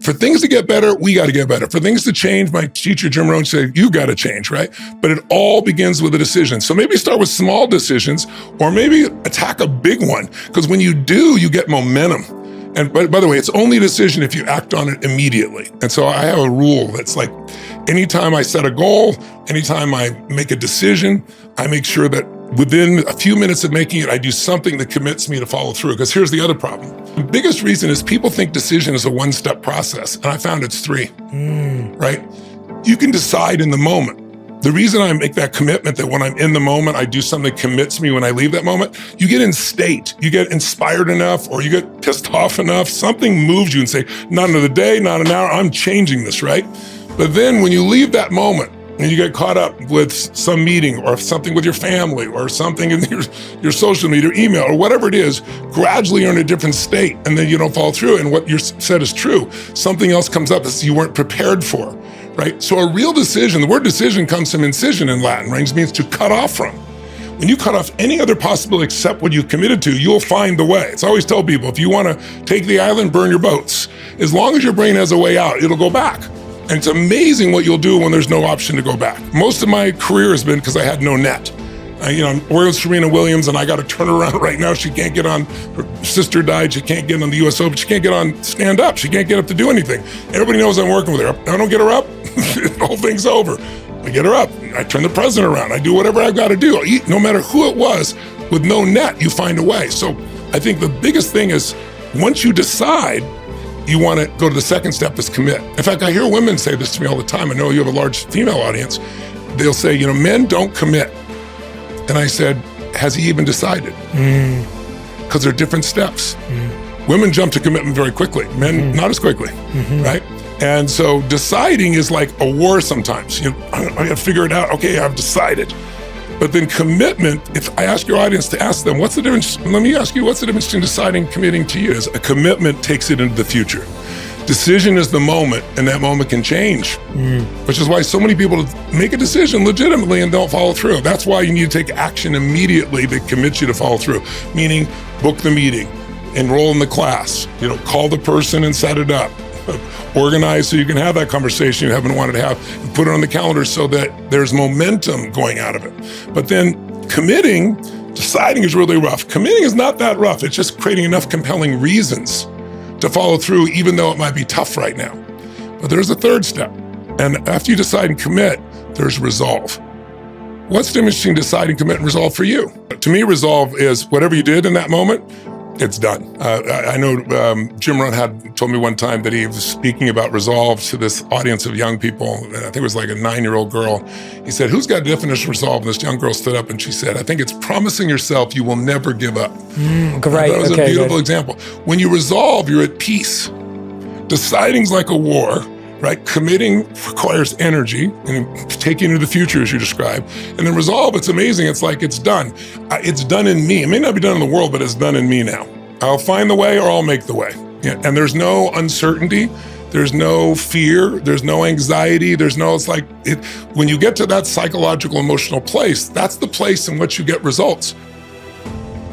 For things to get better, we got to get better. For things to change, my teacher, Jim Rohn, said, you got to change, right? But it all begins with a decision. So maybe start with small decisions, or maybe attack a big one. Because when you do, you get momentum. And by the way, it's only a decision if you act on it immediately. And so I have a rule that's like, anytime I set a goal, anytime I make a decision, I make sure that within a few minutes of making it, I do something that commits me to follow through. Because here's the other problem. The biggest reason is people think decision is a one-step process. And I found it's three, right? You can decide in the moment. The reason I make that commitment that when I'm in the moment, I do something that commits me when I leave that moment, you get in state, you get inspired enough, or you get pissed off enough, something moves you and say, not another day, not an hour, I'm changing this, right? But then when you leave that moment and you get caught up with some meeting or something with your family or something in your social media, email, or whatever it is, gradually you're in a different state and then you don't follow through and what you said is true. Something else comes up that you weren't prepared for, right? So a real decision, the word decision comes from incision in Latin, right? It means to cut off from. When you cut off any other possibility except what you've committed to, you'll find the way. It's always tell people, if you want to take the island, burn your boats. As long as your brain has a way out, it'll go back. And it's amazing what you'll do when there's no option to go back. Most of my career has been because I had no net. I'm working with Serena Williams and I got to turn her around right now. She can't get on, her sister died, she can't get on the US Open, she can't get on stand up, she can't get up to do anything. Everybody knows I'm working with her. I don't get her up, the whole thing's over. I get her up, I turn the president around, I do whatever I've got to do. No matter who it was, with no net, you find a way. So I think the biggest thing is once you decide, you want to go to the second step is commit. In fact, I hear women say this to me all the time. I know you have a large female audience. They'll say, men don't commit. And I said, has he even decided? Because there are different steps. Women jump to commitment very quickly, men not as quickly, right? And so deciding is like a war sometimes. I got to figure it out. Okay, I've decided. But then commitment, if I ask your audience to ask them, what's the difference? Let me ask you, what's the difference between deciding and committing to you? Is a commitment takes it into the future. Decision is the moment, and that moment can change, which is why so many people make a decision legitimately and don't follow through. That's why you need to take action immediately that commits you to follow through, meaning book the meeting, enroll in the class, call the person and set it up. Organize so you can have that conversation you haven't wanted to have, and put it on the calendar so that there's momentum going out of it. But then committing, deciding is really rough. Committing is not that rough. It's just creating enough compelling reasons to follow through, even though it might be tough right now. But there's a third step. And after you decide and commit, there's resolve. What's the difference between deciding, commit, and resolve for you? To me, resolve is whatever you did in that moment, it's done. I know Jim Rohn had told me one time that he was speaking about resolve to this audience of young people. I think it was like a 9-year-old girl. He said, who's got a definition of resolve? And this young girl stood up and she said, I think it's promising yourself you will never give up. Great. That was a beautiful example. When you resolve, you're at peace. Deciding's like a war, right? Committing requires energy and taking into the future, as you described. And then resolve, it's amazing. It's like it's done. It's done in me. It may not be done in the world, but it's done in me now. I'll find the way or I'll make the way. Yeah. And there's no uncertainty. There's no fear. There's no anxiety. When you get to that psychological, emotional place, that's the place in which you get results.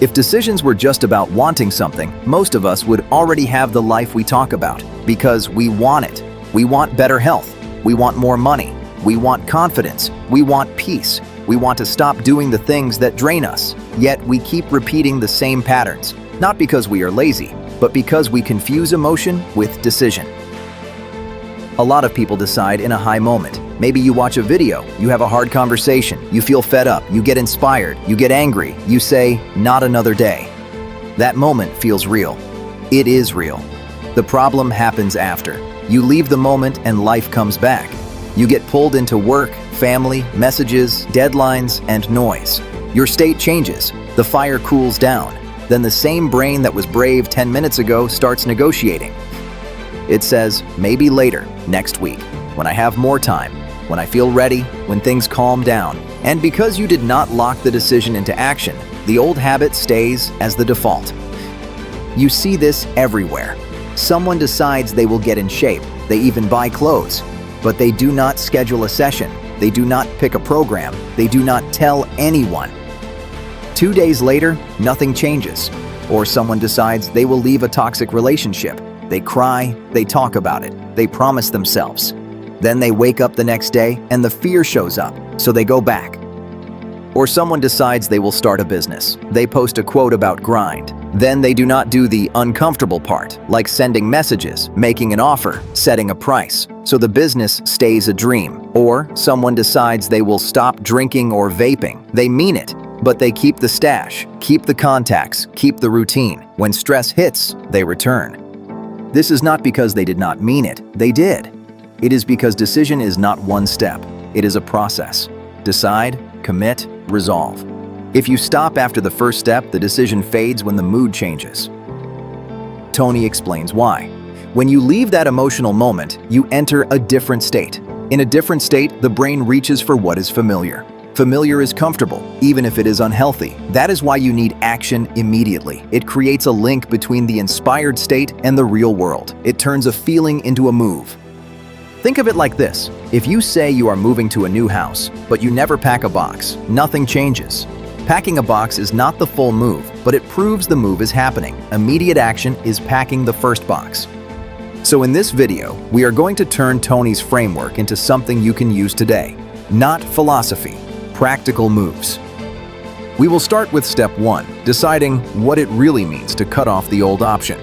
If decisions were just about wanting something, most of us would already have the life we talk about because we want it. We want better health. We want more money. We want confidence. We want peace. We want to stop doing the things that drain us. Yet we keep repeating the same patterns, not because we are lazy, but because we confuse emotion with decision. A lot of people decide in a high moment. Maybe you watch a video, you have a hard conversation, you feel fed up, you get inspired, you get angry, you say, not another day. That moment feels real. It is real. The problem happens after. You leave the moment and life comes back. You get pulled into work, family, messages, deadlines, and noise. Your state changes. The fire cools down. Then the same brain that was brave 10 minutes ago starts negotiating. It says, maybe later, next week, when I have more time, when I feel ready, when things calm down. And because you did not lock the decision into action, the old habit stays as the default. You see this everywhere. Someone decides they will get in shape. They even buy clothes. But they do not schedule a session. They do not pick a program. They do not tell anyone. 2 days later, nothing changes. Or someone decides they will leave a toxic relationship. They cry, they talk about it, they promise themselves. Then they wake up the next day and the fear shows up, so they go back. Or someone decides they will start a business. They post a quote about grind. Then they do not do the uncomfortable part, like sending messages, making an offer, setting a price. So the business stays a dream. Or someone decides they will stop drinking or vaping. They mean it, but they keep the stash, keep the contacts, keep the routine. When stress hits, they return. This is not because they did not mean it, they did. It is because decision is not one step, it is a process. Decide, commit, resolve. If you stop after the first step, the decision fades when the mood changes. Tony explains why. When you leave that emotional moment, you enter a different state. In a different state, the brain reaches for what is familiar. Familiar is comfortable, even if it is unhealthy. That is why you need action immediately. It creates a link between the inspired state and the real world. It turns a feeling into a move. Think of it like this. If you say you are moving to a new house, but you never pack a box, nothing changes. Packing a box is not the full move, but it proves the move is happening. Immediate action is packing the first box. So in this video, we are going to turn Tony's framework into something you can use today. Not philosophy, practical moves. We will start with step 1, deciding what it really means to cut off the old option.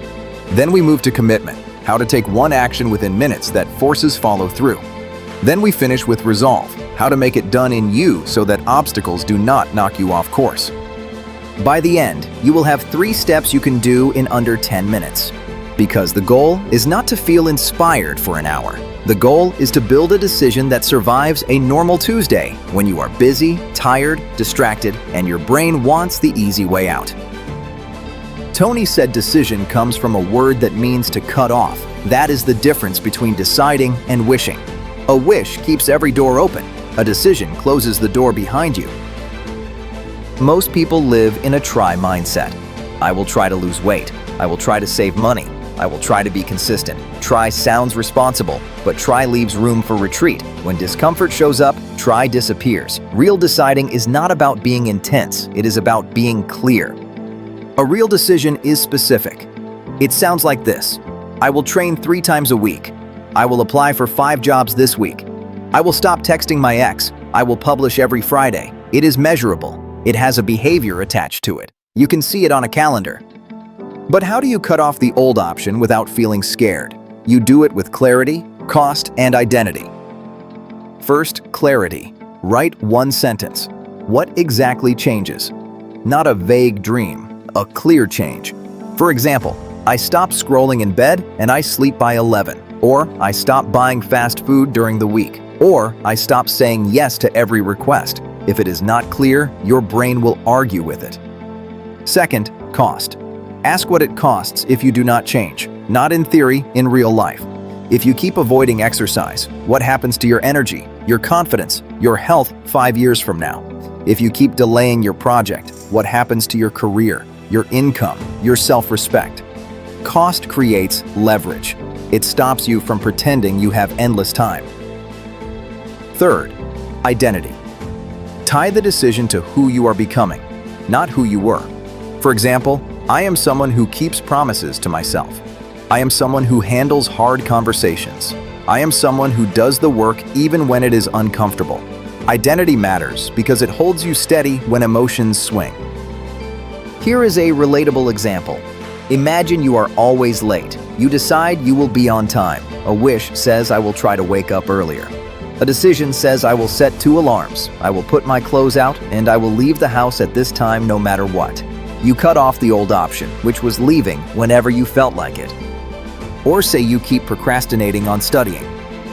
Then we move to commitment, how to take one action within minutes that forces follow through. Then we finish with resolve, how to make it done in you so that obstacles do not knock you off course. By the end, you will have 3 steps you can do in under 10 minutes. Because the goal is not to feel inspired for an hour. The goal is to build a decision that survives a normal Tuesday when you are busy, tired, distracted, and your brain wants the easy way out. Tony said decision comes from a word that means to cut off. That is the difference between deciding and wishing. A wish keeps every door open. A decision closes the door behind you. Most people live in a try mindset. I will try to lose weight. I will try to save money. I will try to be consistent. Try sounds responsible, but try leaves room for retreat. When discomfort shows up, try disappears. Real deciding is not about being intense. It is about being clear. A real decision is specific. It sounds like this. I will train 3 times a week. I will apply for 5 jobs this week. I will stop texting my ex. I will publish every Friday. It is measurable. It has a behavior attached to it. You can see it on a calendar. But how do you cut off the old option without feeling scared? You do it with clarity, cost, and identity. First, clarity. Write 1 sentence. What exactly changes? Not a vague dream, a clear change. For example, I stop scrolling in bed and I sleep by 11. Or I stop buying fast food during the week. Or I stop saying yes to every request. If it is not clear, your brain will argue with it. Second, cost. Ask what it costs if you do not change. Not in theory, in real life. If you keep avoiding exercise, what happens to your energy, your confidence, your health 5 years from now? If you keep delaying your project, what happens to your career, your income, your self-respect? Cost creates leverage. It stops you from pretending you have endless time. Third, identity. Tie the decision to who you are becoming, not who you were. For example, I am someone who keeps promises to myself. I am someone who handles hard conversations. I am someone who does the work even when it is uncomfortable. Identity matters because it holds you steady when emotions swing. Here is a relatable example. Imagine you are always late. You decide you will be on time. A wish says I will try to wake up earlier. A decision says I will set 2 alarms. I will put my clothes out and I will leave the house at this time no matter what. You cut off the old option, which was leaving whenever you felt like it. Or say you keep procrastinating on studying.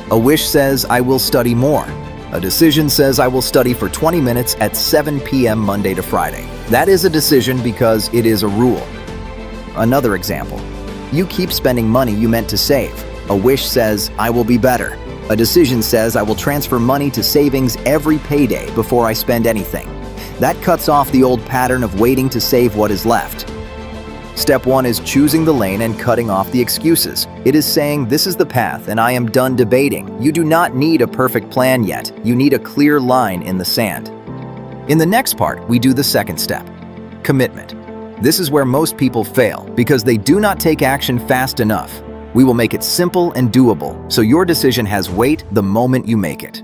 A wish says I will study more. A decision says I will study for 20 minutes at 7 p.m. Monday to Friday. That is a decision because it is a rule. Another example. You keep spending money you meant to save. A wish says I will be better. A decision says I will transfer money to savings every payday before I spend anything. That cuts off the old pattern of waiting to save what is left. Step 1 is choosing the lane and cutting off the excuses. It is saying this is the path and I am done debating. You do not need a perfect plan yet. You need a clear line in the sand. In the next part, we do the second step, commitment. This is where most people fail because they do not take action fast enough. We will make it simple and doable, so your decision has weight the moment you make it.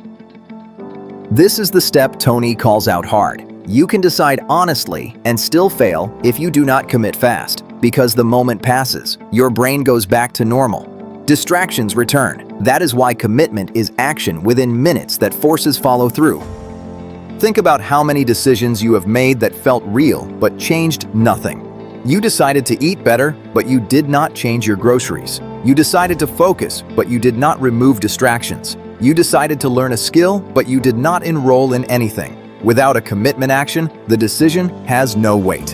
This is the step Tony calls out hard. You can decide honestly and still fail if you do not commit fast, because the moment passes, your brain goes back to normal. Distractions return. That is why commitment is action within minutes that forces follow through. Think about how many decisions you have made that felt real but changed nothing. You decided to eat better, but you did not change your groceries. You decided to focus, but you did not remove distractions. You decided to learn a skill, but you did not enroll in anything. Without a commitment action, the decision has no weight.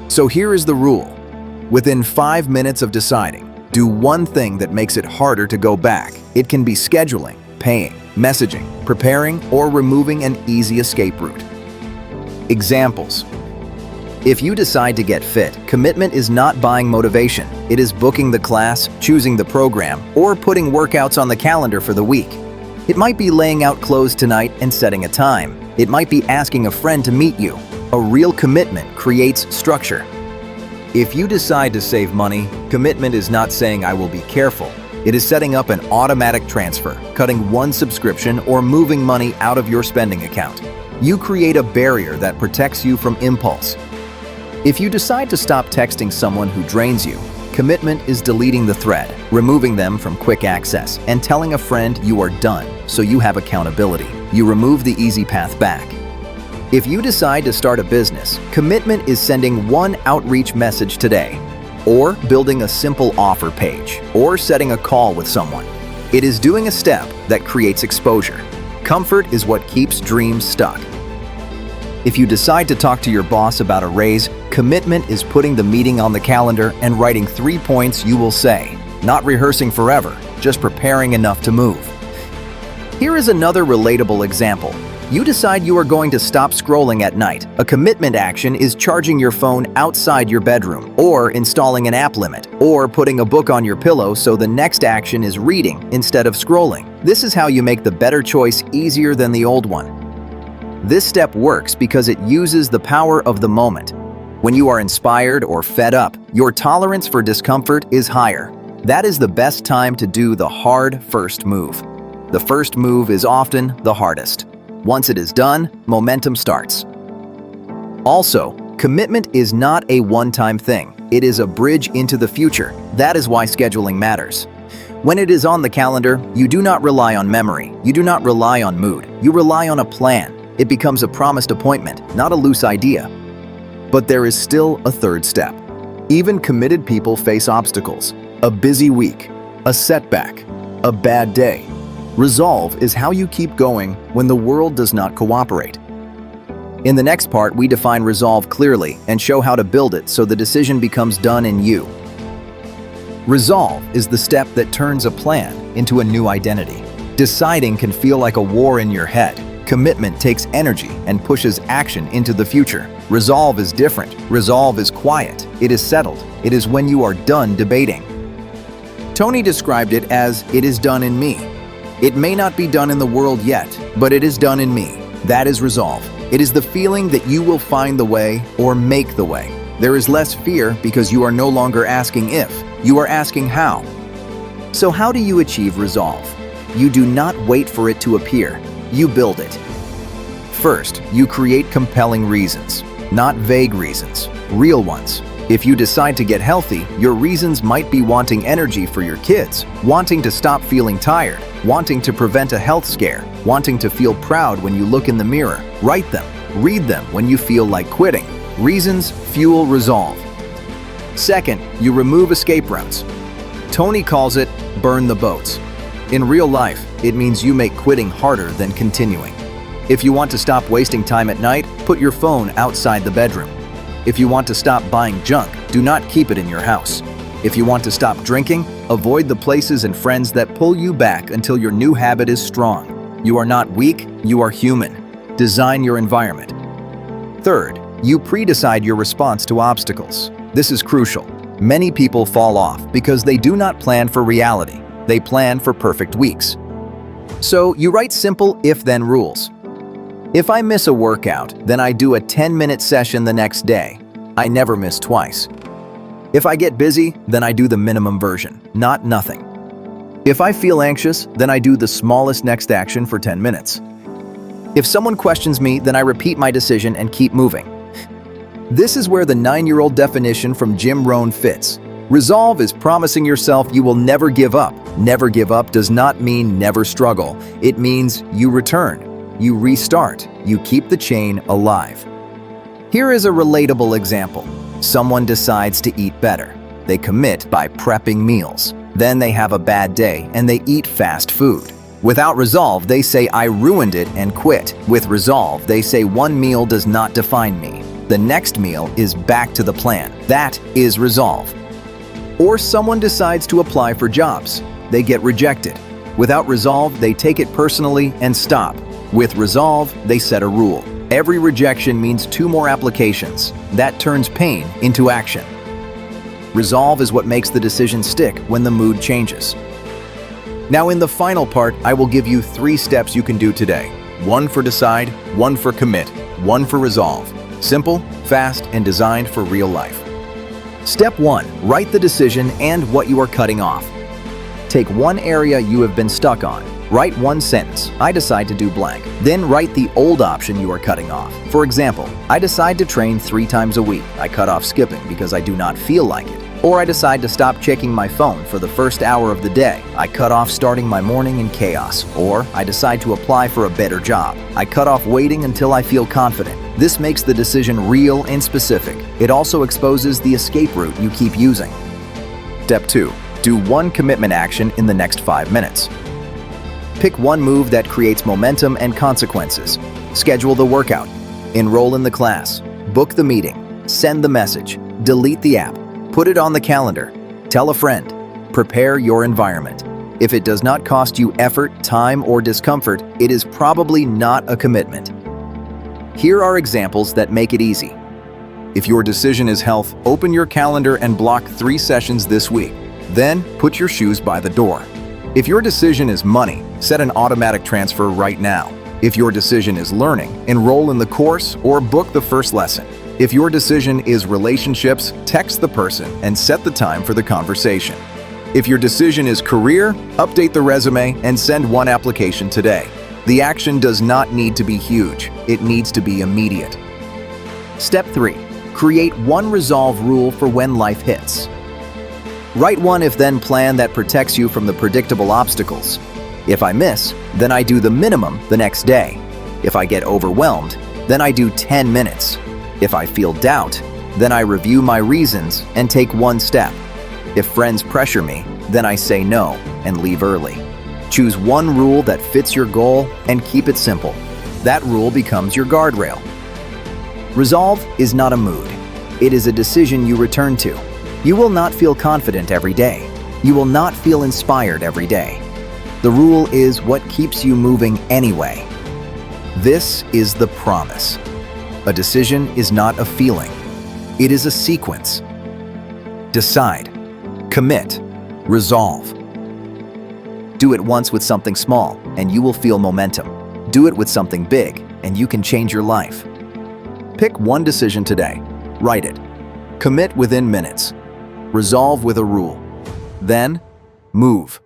So here is the rule. Within 5 minutes of deciding, do one thing that makes it harder to go back. It can be scheduling, paying, messaging, preparing, or removing an easy escape route. Examples. If you decide to get fit, commitment is not buying motivation. It is booking the class, choosing the program, or putting workouts on the calendar for the week. It might be laying out clothes tonight and setting a time. It might be asking a friend to meet you. A real commitment creates structure. If you decide to save money, commitment is not saying I will be careful. It is setting up an automatic transfer, cutting one subscription, or moving money out of your spending account. You create a barrier that protects you from impulse. If you decide to stop texting someone who drains you, commitment is deleting the thread, removing them from quick access, and telling a friend you are done, so you have accountability. You remove the easy path back. If you decide to start a business, commitment is sending one outreach message today, or building a simple offer page, or setting a call with someone. It is doing a step that creates exposure. Comfort is what keeps dreams stuck. If you decide to talk to your boss about a raise, commitment is putting the meeting on the calendar and writing 3 points you will say, not rehearsing forever, just preparing enough to move. Here is another relatable example. You decide you are going to stop scrolling at night. A commitment action is charging your phone outside your bedroom, or installing an app limit, or putting a book on your pillow so the next action is reading instead of scrolling. This is how you make the better choice easier than the old one. This step works because it uses the power of the moment. When you are inspired or fed up, your tolerance for discomfort is higher. That is the best time to do the hard first move. The first move is often the hardest. Once it is done, momentum starts. Also, commitment is not a one-time thing. It is a bridge into the future. That is why scheduling matters. When it is on the calendar, you do not rely on memory. You do not rely on mood. You rely on a plan. It becomes a promised appointment, not a loose idea. But there is still a third step. Even committed people face obstacles. A busy week, a setback, a bad day. Resolve is how you keep going when the world does not cooperate. In the next part, we define resolve clearly and show how to build it so the decision becomes done in you. Resolve is the step that turns a plan into a new identity. Deciding can feel like a war in your head. Commitment takes energy and pushes action into the future. Resolve is different. Resolve is quiet. It is settled. It is when you are done debating. Tony described it as, "It is done in me." It may not be done in the world yet, but it is done in me. That is resolve. It is the feeling that you will find the way or make the way. There is less fear because you are no longer asking if, you are asking how. So how do you achieve resolve? You do not wait for it to appear. You build it. First, you create compelling reasons, not vague reasons, real ones. If you decide to get healthy, your reasons might be wanting energy for your kids, wanting to stop feeling tired, wanting to prevent a health scare, wanting to feel proud when you look in the mirror. Write them, read them when you feel like quitting. Reasons fuel resolve. Second, you remove escape routes. Tony calls it burn the boats. In real life, it means you make quitting harder than continuing. If you want to stop wasting time at night, put your phone outside the bedroom. If you want to stop buying junk, do not keep it in your house. If you want to stop drinking, avoid the places and friends that pull you back until your new habit is strong. You are not weak, you are human. Design your environment. Third, you pre-decide your response to obstacles. This is crucial. Many people fall off because they do not plan for reality. They plan for perfect weeks. So you write simple if-then rules. If I miss a workout, then I do a 10-minute session the next day. I never miss twice. If I get busy, then I do the minimum version, not nothing. If I feel anxious, then I do the smallest next action for 10 minutes. If someone questions me, then I repeat my decision and keep moving. This is where the 9-year-old definition from Jim Rohn fits. Resolve is promising yourself you will never give up. Never give up does not mean never struggle. It means you return, you restart, you keep the chain alive. Here is a relatable example. Someone decides to eat better. They commit by prepping meals. Then they have a bad day and they eat fast food. Without resolve, they say, I ruined it and quit. With resolve, they say, one meal does not define me. The next meal is back to the plan. That is resolve. Or someone decides to apply for jobs. They get rejected. Without resolve, they take it personally and stop. With resolve, they set a rule. Every rejection means 2 more applications. That turns pain into action. Resolve is what makes the decision stick when the mood changes. Now in the final part, I will give you 3 steps you can do today. 1 for decide, 1 for commit, 1 for resolve. Simple, fast, and designed for real life. Step 1, write the decision and what you are cutting off. Take one area you have been stuck on. Write 1 sentence, I decide to do blank. Then write the old option you are cutting off. For example, I decide to train 3 times a week. I cut off skipping because I do not feel like it. Or I decide to stop checking my phone for the first hour of the day. I cut off starting my morning in chaos. Or I decide to apply for a better job. I cut off waiting until I feel confident. This makes the decision real and specific. It also exposes the escape route you keep using. Step 2. Do 1 commitment action in the next 5 minutes. Pick 1 move that creates momentum and consequences. Schedule the workout. Enroll in the class. Book the meeting. Send the message. Delete the app. Put it on the calendar. Tell a friend. Prepare your environment. If it does not cost you effort, time, or discomfort, it is probably not a commitment. Here are examples that make it easy. If your decision is health, open your calendar and block 3 sessions this week. Then, put your shoes by the door. If your decision is money, set an automatic transfer right now. If your decision is learning, enroll in the course or book the first lesson. If your decision is relationships, text the person and set the time for the conversation. If your decision is career, update the resume and send 1 application today. The action does not need to be huge. It needs to be immediate. Step 3. Create 1 resolve rule for when life hits. Write 1 if-then plan that protects you from the predictable obstacles. If I miss, then I do the minimum the next day. If I get overwhelmed, then I do 10 minutes. If I feel doubt, then I review my reasons and take 1 step. If friends pressure me, then I say no and leave early. Choose 1 rule that fits your goal and keep it simple. That rule becomes your guardrail. Resolve is not a mood. It is a decision you return to. You will not feel confident every day. You will not feel inspired every day. The rule is what keeps you moving anyway. This is the promise. A decision is not a feeling. It is a sequence. Decide, commit, resolve. Do it once with something small, and you will feel momentum. Do it with something big, and you can change your life. Pick 1 decision today. Write it. Commit within minutes. Resolve with a rule. Then, move.